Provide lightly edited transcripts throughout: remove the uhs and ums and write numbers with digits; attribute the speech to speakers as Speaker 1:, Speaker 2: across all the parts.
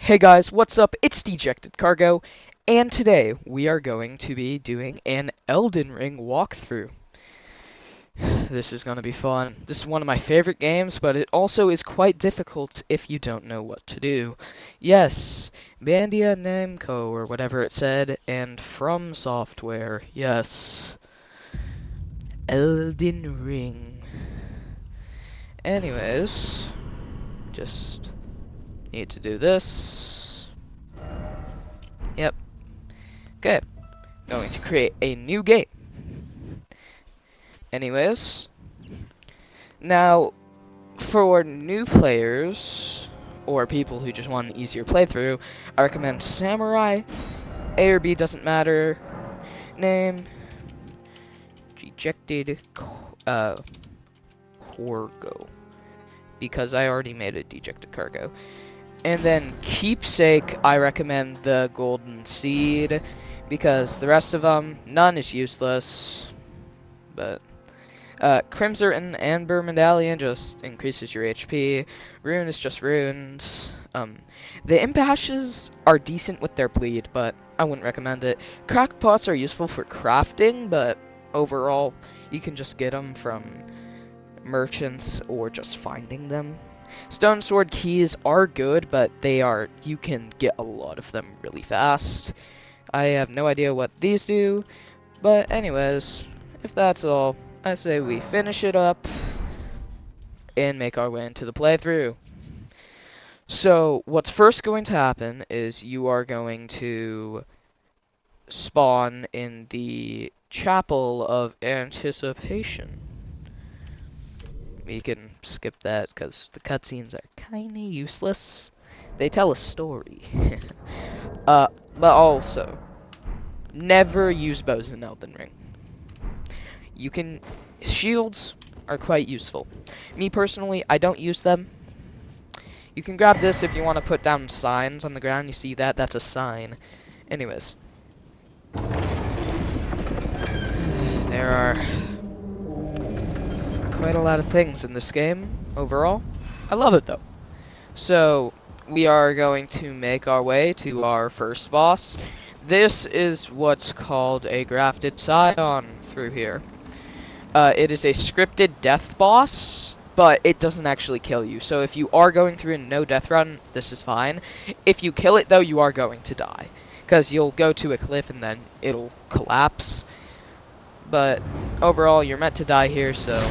Speaker 1: Hey guys, what's up? It's Dejected Cargo, and today we are going to be doing an Elden Ring walkthrough. This is going to be fun. This is one of my favorite games, but it also is quite difficult if you don't know what to do. Yes, Bandia Namco, or whatever it said, and From Software, yes. Elden Ring. Anyways, just need to do this. Yep. Okay. Going to create a new game. Anyways, now for new players or people who just want an easier playthrough, I recommend Samurai. A or B doesn't matter. Name Dejected Cargo, because I already made a Dejected Cargo. And then Keepsake, I recommend the Golden Seed, because the rest of them, none is useless. But Crimson and Amber Medallion just increases your HP. Rune is just runes. The Impashes are decent with their bleed, but I wouldn't recommend it. Cracked Pots are useful for crafting, but overall, you can just get them from merchants or just finding them. Stone Sword keys are good, but you can get a lot of them really fast. I have no idea what these do, but anyways, if that's all, I say we finish it up and make our way into the playthrough. So, what's first going to happen is you are going to spawn in the Chapel of Anticipation. We can skip that because the cutscenes are kinda useless. They tell a story. But also, never use bows in Elden Ring. Shields are quite useful. Me personally, I don't use them. You can grab this if you want to put down signs on the ground. You see that? That's a sign. Anyways. There are quite a lot of things in this game, overall. I love it, though. So, we are going to make our way to our first boss. This is what's called a grafted scion through here. It is a scripted death boss, but it doesn't actually kill you. So if you are going through a no death run, this is fine. If you kill it, though, you are going to die, because you'll go to a cliff and then it'll collapse. But overall, you're meant to die here, so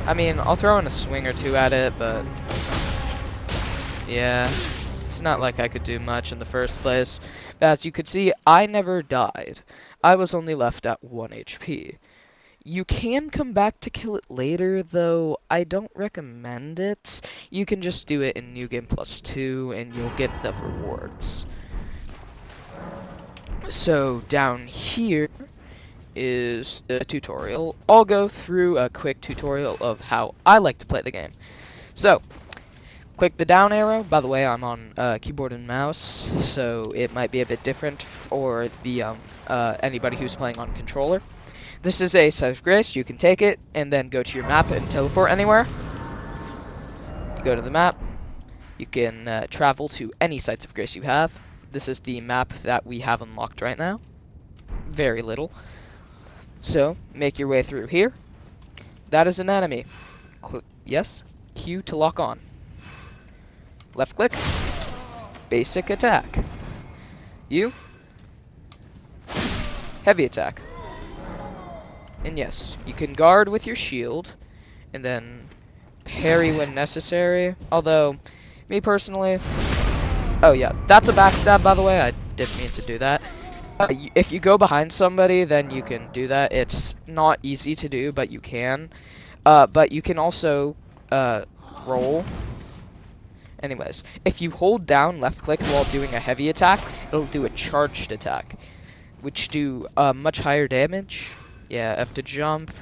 Speaker 1: I mean, I'll throw in a swing or two at it, but yeah, it's not like I could do much in the first place. As you could see, I never died. I was only left at 1 HP. You can come back to kill it later, though I don't recommend it. You can just do it in New Game Plus 2, and you'll get the rewards. So, down here is the tutorial. I'll go through a quick tutorial of how I like to play the game. So, click the down arrow. By the way, I'm on keyboard and mouse, so it might be a bit different for the anybody who's playing on controller. This is a site of grace. You can take it and then go to your map and teleport anywhere. You go to the map. You can travel to any sites of grace you have. This is the map that we have unlocked right now. Very little. So, make your way through here. That is an enemy. Yes. Q to lock on. Left click. Basic attack. You. Heavy attack. And yes, you can guard with your shield, and then parry when necessary. Although, me personally... Oh yeah, that's a backstab, by the way. I didn't mean to do that. If you go behind somebody, then you can do that. It's not easy to do, but you can. But you can also roll. Anyways, if you hold down left click while doing a heavy attack, it'll do a charged attack, which do much higher damage. Yeah, F to jump.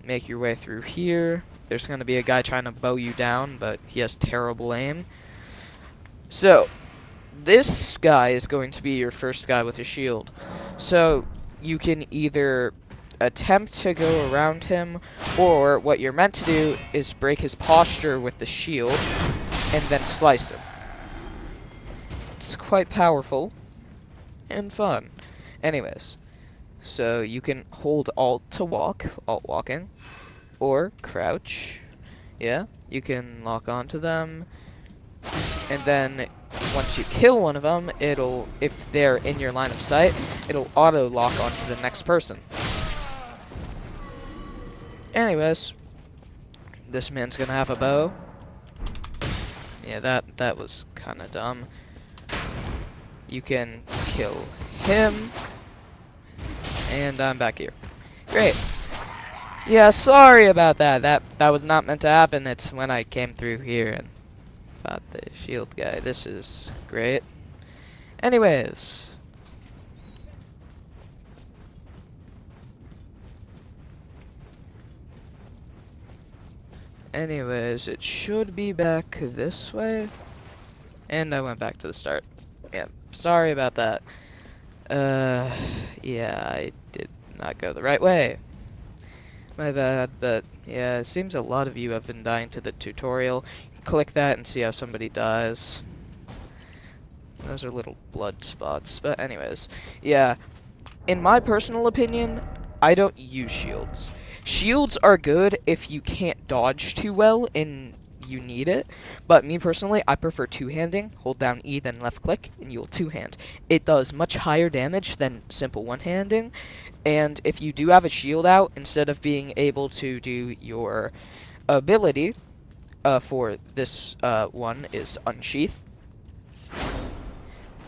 Speaker 1: Make your way through here. There's going to be a guy trying to bow you down, but he has terrible aim. So, this guy is going to be your first guy with a shield. So, you can either attempt to go around him, or what you're meant to do is break his posture with the shield, and then slice him. it's quite powerful and fun. Anyways, so you can hold Alt to walk, Alt walking, or crouch. Yeah, you can lock onto them, and then once you kill one of them, it'll, if they're in your line of sight, it'll auto lock onto the next person. Anyways, this man's gonna have a bow. Yeah, that was kind of dumb. You can kill him, and I'm back here. Great. Yeah, sorry about that. That was not meant to happen. It's when I came through here and fought the shield guy. This is great. Anyways. Anyways, it should be back this way. And I went back to the start. Yeah, sorry about that. Yeah, I did not go the right way. My bad, but yeah, it seems a lot of you have been dying to the tutorial. Click that and see how somebody dies. Those are little blood spots, but anyways, yeah. In my personal opinion, I don't use shields. Shields are good if you can't dodge too well and you need it, but me personally, I prefer two-handing. Hold down E, then left click, and you'll two-hand. It does much higher damage than simple one-handing, and if you do have a shield out, instead of being able to do your ability, for this one is Unsheath,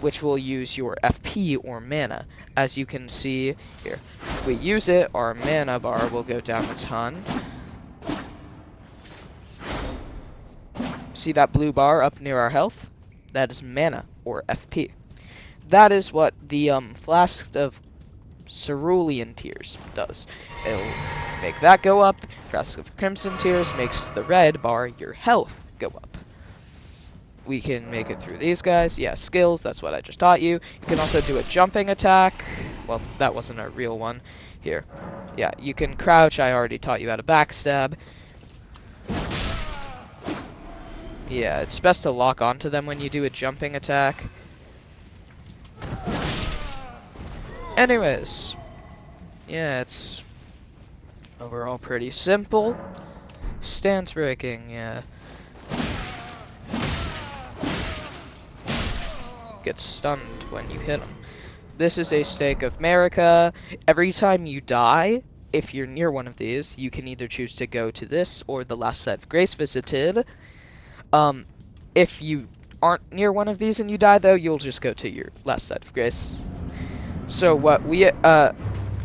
Speaker 1: which will use your FP or mana. As you can see here, if we use it, our mana bar will go down a ton. See that blue bar up near our health? That is mana, or FP. That is what the Flask of Cerulean Tears does. It'll make that go up. Flask of Crimson Tears makes the red bar, your health, go up. We can make it through these guys. Yeah, skills, that's what I just taught you. You can also do a jumping attack. Well, that wasn't a real one. Here. Yeah, you can crouch. I already taught you how to backstab. Yeah, it's best to lock onto them when you do a jumping attack. Anyways. Yeah, it's overall pretty simple. Stance breaking, yeah. Get stunned when you hit them. This is a stake of America. Every time you die, if you're near one of these, you can either choose to go to this or the last site of grace visited. If you aren't near one of these and you die, though, you'll just go to your last site of grace. So what we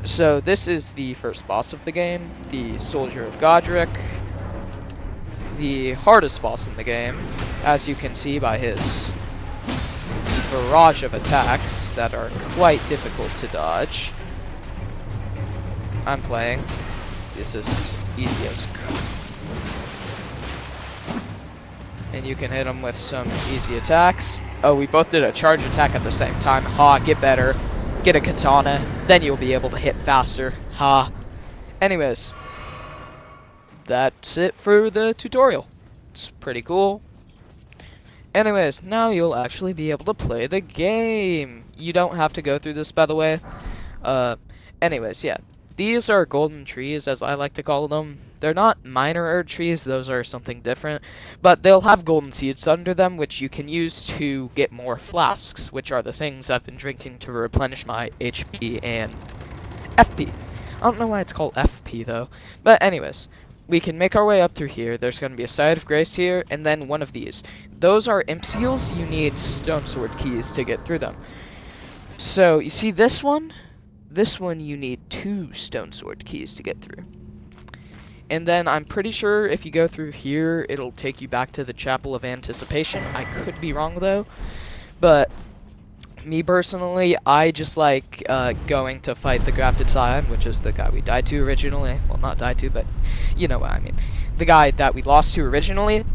Speaker 1: so this is the first boss of the game, the Soldier of Godric, the hardest boss in the game, as you can see by his barrage of attacks that are quite difficult to dodge. I'm playing. This is easy as and you can hit him with some easy attacks. Oh, we both did a charge attack at the same time. Ha, get better. Get a katana, then you'll be able to hit faster. Ha. Anyways, that's it for the tutorial. It's pretty cool. Anyways, now you'll actually be able to play the game. You don't have to go through this, by the way. Anyways, yeah. These are golden trees, as I like to call them. They're not minor erd trees, those are something different. But they'll have golden seeds under them, which you can use to get more flasks, which are the things I've been drinking to replenish my HP and FP. I don't know why it's called FP, though. But anyways, we can make our way up through here. There's going to be a site of grace here, and then one of these. Those are imp seals. You need stone sword keys to get through them. So, you see this one? This one you need 2 stone sword keys to get through. And then I'm pretty sure if you go through here, it'll take you back to the Chapel of Anticipation. I could be wrong, though. But me personally, I just like going to fight the Grafted Scion, which is the guy we died to originally. Well, not died to, but you know what I mean. The guy that we lost to originally,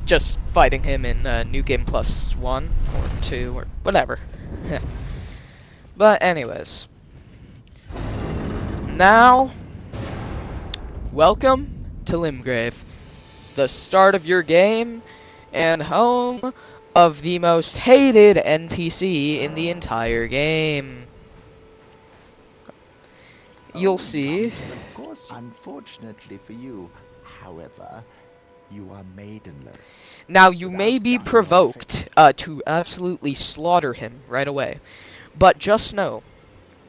Speaker 1: just fighting him in New Game Plus 1 or 2 or whatever. But anyways. Now, welcome to Limgrave, the start of your game and home of the most hated NPC in the entire game. You'll see.
Speaker 2: Of course, unfortunately for you, however, you are maidenless.
Speaker 1: Now, you may
Speaker 2: Without
Speaker 1: be
Speaker 2: dying of
Speaker 1: provoked to absolutely slaughter him right away, but just know,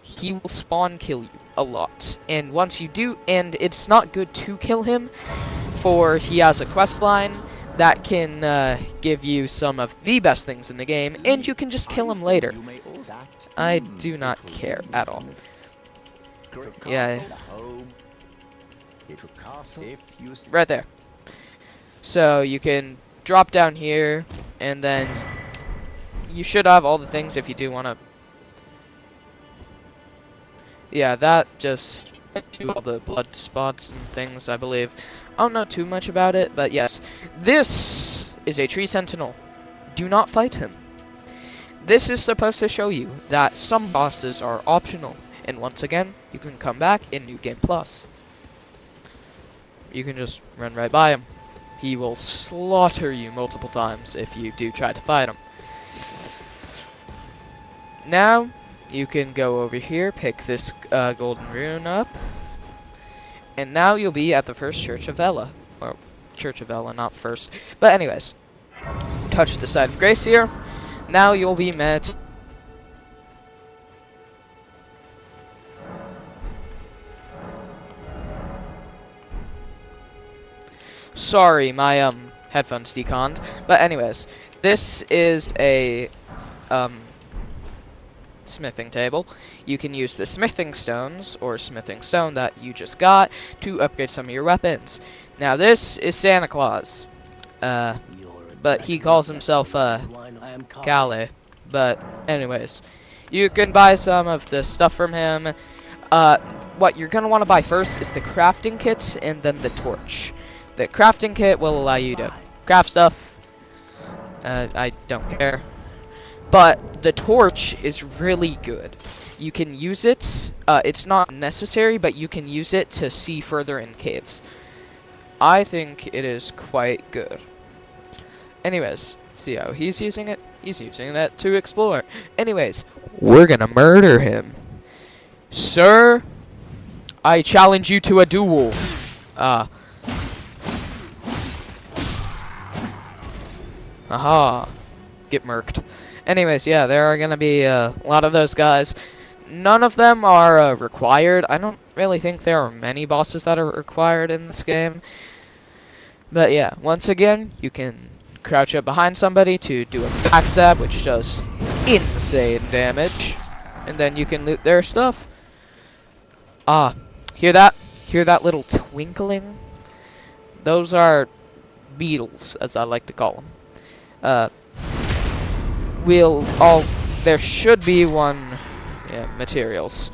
Speaker 1: he will spawn kill you a lot. And once you do, and it's not good to kill him, for he has a quest line that can give you some of the best things in the game, and you can just kill him later. I do not care at all. Yeah, right there. So you can drop down here, and then you should have all the things if you do want to. Yeah, that just do all the blood spots and things, I believe. I don't know too much about it, but yes. This is a tree sentinel. Do not fight him. This is supposed to show you that some bosses are optional, and once again, you can come back in New Game Plus. You can just run right by him. He will slaughter you multiple times if you do try to fight him. Now, you can go over here, pick this golden rune up, and now you'll be at the first Church of Ella. Or, Church of Ella, not first. But anyways, touch the side of grace here. Now you'll be met. Sorry, my headphones deconned. But anyways, this is a smithing table. You can use the smithing stones or smithing stone that you just got to upgrade some of your weapons. Now this is Santa Claus. But he calls himself Calais. But anyways, you can buy some of the stuff from him. What you're gonna want to buy first is the crafting kit and then the torch. The crafting kit will allow you to craft stuff. I don't care. But the torch is really good. You can use it. It's not necessary, but you can use it to see further in caves. I think it is quite good. Anyways, see how he's using it? He's using that to explore. Anyways, we're gonna murder him. Sir, I challenge you to a duel. Aha. Get murked. Anyways, yeah, there are gonna be a lot of those guys. None of them are required. I don't really think there are many bosses that are required in this game. But yeah, once again, you can crouch up behind somebody to do a backstab, which does insane damage. And then you can loot their stuff. Hear that? Hear that little twinkling? Those are beetles, as I like to call them. There should be one, yeah, materials.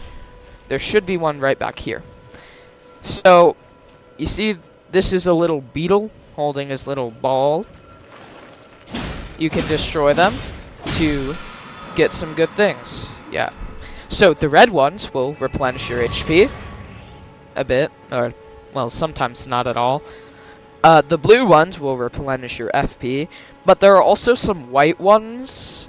Speaker 1: There should be one right back here. So, you see, this is a little beetle holding his little ball. You can destroy them to get some good things. Yeah. So, the red ones will replenish your HP a bit, or, well, sometimes not at all. The blue ones will replenish your FP, but there are also some white ones.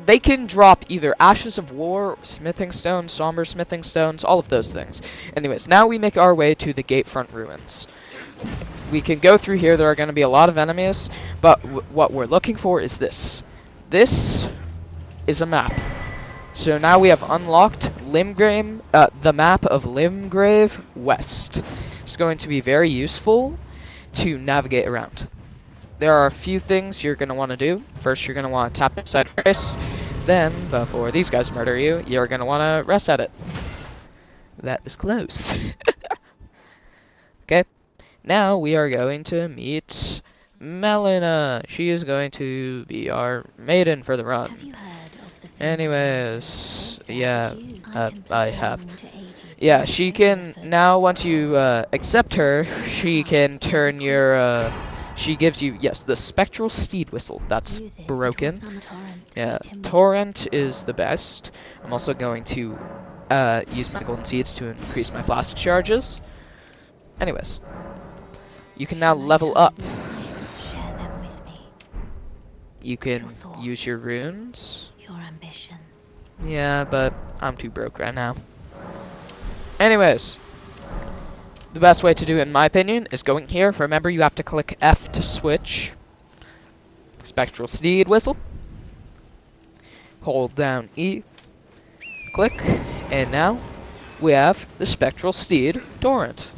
Speaker 1: They can drop either Ashes of War, Smithing Stones, Somber Smithing Stones, all of those things. Anyways, now we make our way to the Gatefront Ruins. We can go through here. There are going to be a lot of enemies, but what we're looking for is this. This is a map. So now we have unlocked the map of Limgrave West. It's going to be very useful to navigate around. There are a few things you're going to want to do. First, you're going to want to tap inside first. Then, before these guys murder you, you're going to want to rest at it. That was close. Okay. Now we are going to meet Melina. She is going to be our maiden for the run. Anyways, yeah, I have. Yeah, she can, now once you accept her, she can turn your, she gives you, yes, the Spectral Steed Whistle. That's broken. Yeah, Torrent is the best. I'm also going to use my golden seeds to increase my flask charges. Anyways, you can now level up. You
Speaker 3: Your
Speaker 1: can use your
Speaker 3: thoughts,
Speaker 1: runes.
Speaker 3: your ambitions.
Speaker 1: Yeah, but I'm too broke right now. Anyways, the best way to do it, in my opinion, is going here. Remember, you have to click F to switch. Spectral Steed Whistle. Hold down E. Click. And now, we have the Spectral Steed Torrent.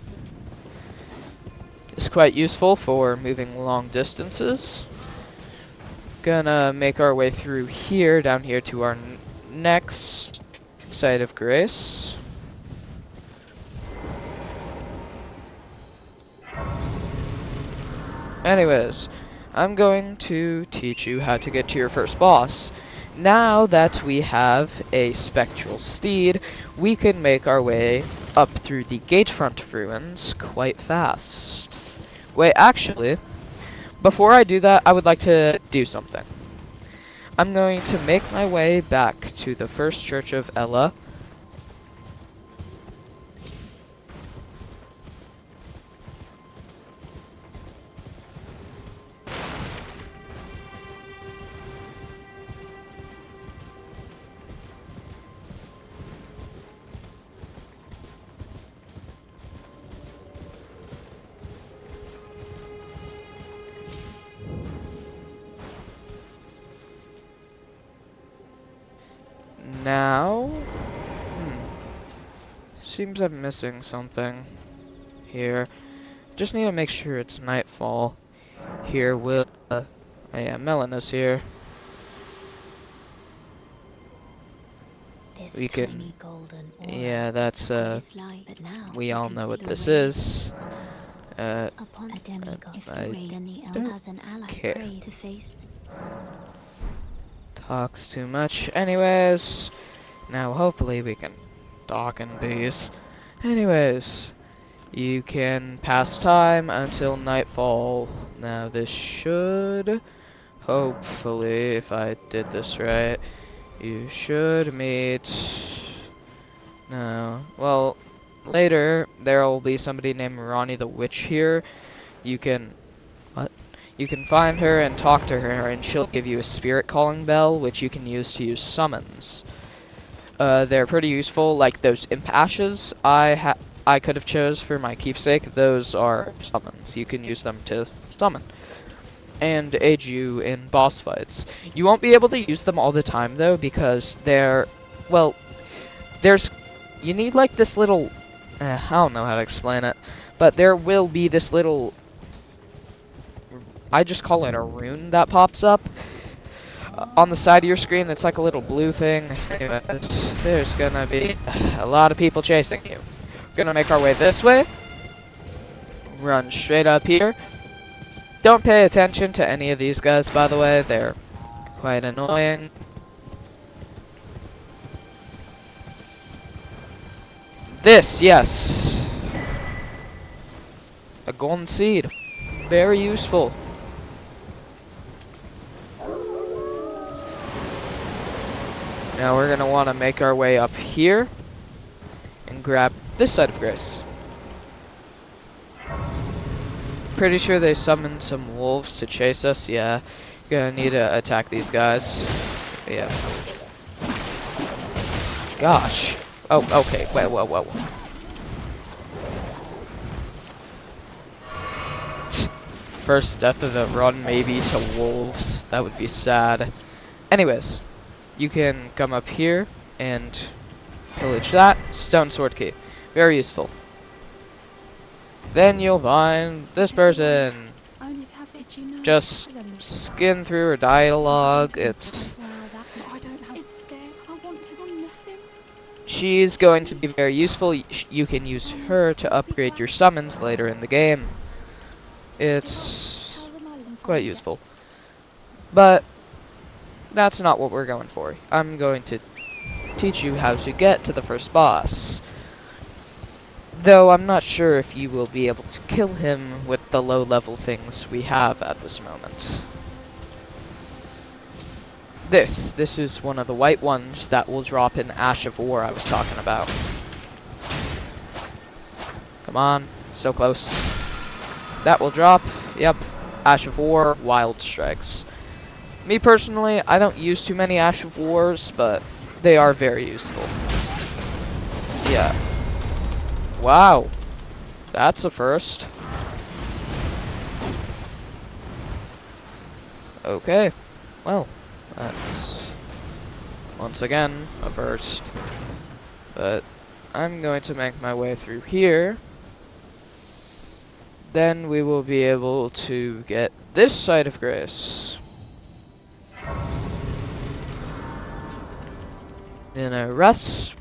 Speaker 1: It's quite useful for moving long distances. Gonna make our way through here, down here to our next site of grace. Anyways, I'm going to teach you how to get to your first boss. Now that we have a spectral steed, we can make our way up through the gatefront ruins quite fast. Wait, actually, before I do that, I would like to do something. I'm going to make my way back to the first church of Ella. Now, seems I'm missing something here. Just need to make sure it's nightfall. Here will, oh yeah, Melena's here.
Speaker 3: This
Speaker 1: We can,
Speaker 3: tiny golden aura
Speaker 1: yeah, that's,
Speaker 3: is the greatest light, but now
Speaker 1: we
Speaker 3: you
Speaker 1: all
Speaker 3: can
Speaker 1: know
Speaker 3: see
Speaker 1: what
Speaker 3: the
Speaker 1: this
Speaker 3: rays
Speaker 1: is.
Speaker 3: upon a demigod. If the
Speaker 1: I
Speaker 3: ray and the elf
Speaker 1: don't
Speaker 3: has an ally,
Speaker 1: care.
Speaker 3: pray to face
Speaker 1: Talks too much. Anyways, now hopefully we can talk in peace. Anyways, you can pass time until nightfall. Now this should, hopefully, if I did this right, you should meet... No. Well, later, there will be somebody named Ronnie the Witch here. You can... What? You can find her and talk to her, and she'll give you a spirit calling bell, which you can use to use summons. They're pretty useful, like those imp ashes I could have chose for my keepsake. Those are summons. You can use them to summon and aid you in boss fights. You won't be able to use them all the time though, because they're, well, you need like this little, I don't know how to explain it, but there will be this little, I just call it a rune that pops up on the side of your screen. It's like a little blue thing. Anyways, there's gonna be a lot of people chasing you. We're gonna make our way this way, run straight up here. Don't pay attention to any of these guys, by the way. They're quite annoying. This, yes. A golden seed. Very useful. Now we're gonna want to make our way up here and grab this side of grace. Pretty sure they summoned some wolves to chase us. Yeah, gonna need to attack these guys. Yeah. Gosh. Oh, okay. Wait, whoa, whoa. First death of the run, maybe, to wolves. That would be sad. Anyways, you can come up here and pillage that. Stone sword key. Very useful. Then you'll find this person. Just skin through her dialogue. She's going to be very useful. You can use her to upgrade your summons later in the game. It's quite useful. But that's not what we're going for. I'm going to teach you how to get to the first boss. Though I'm not sure if you will be able to kill him with the low level things we have at this moment. This is one of the white ones that will drop in Ash of War I was talking about. Come on, so close. That will drop, yep, Ash of War, Wild Strikes. Me personally, I don't use too many Ash of Wars, but they are very useful. Yeah. Wow. That's a first. Okay. Well, that's once again a first. But I'm going to make my way through here. Then we will be able to get this side of Grace. Then I rest,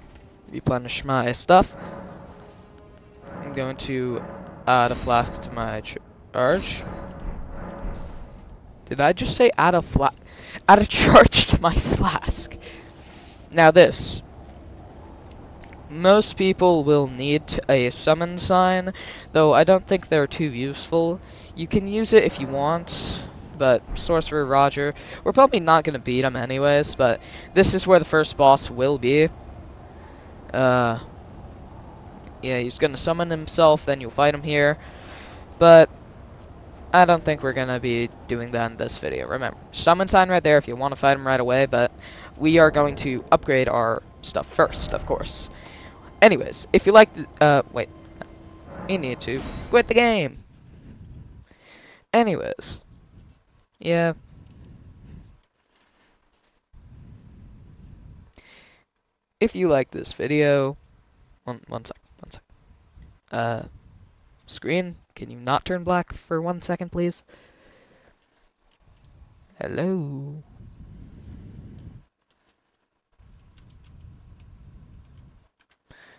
Speaker 1: replenish my stuff. I'm going to add a flask to my charge. Did I just say add a charge to my flask? Now this. Most people will need a summon sign, though I don't think they're too useful. You can use it if you want, but Sorcerer Roger, we're probably not going to beat him anyways, but this is where the first boss will be. Yeah, he's going to summon himself, then you'll fight him here, but I don't think we're going to be doing that in this video. Remember, summon sign right there if you want to fight him right away, but we are going to upgrade our stuff first, of course. Anyways, if you like wait. You need to quit the game. Anyways. Yeah. If you like this video... One sec. Screen, can you not turn black for 1 second, please? Hello?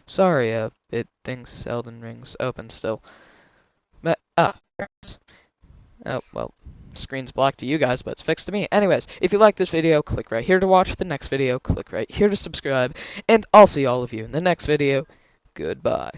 Speaker 1: Sorry, it thinks Elden Ring's open still. But, oh, well, screen's blocked to you guys, but it's fixed to me. Anyways, if you like this video, click right here to watch the next video, click right here to subscribe, and I'll see all of you in the next video. Goodbye.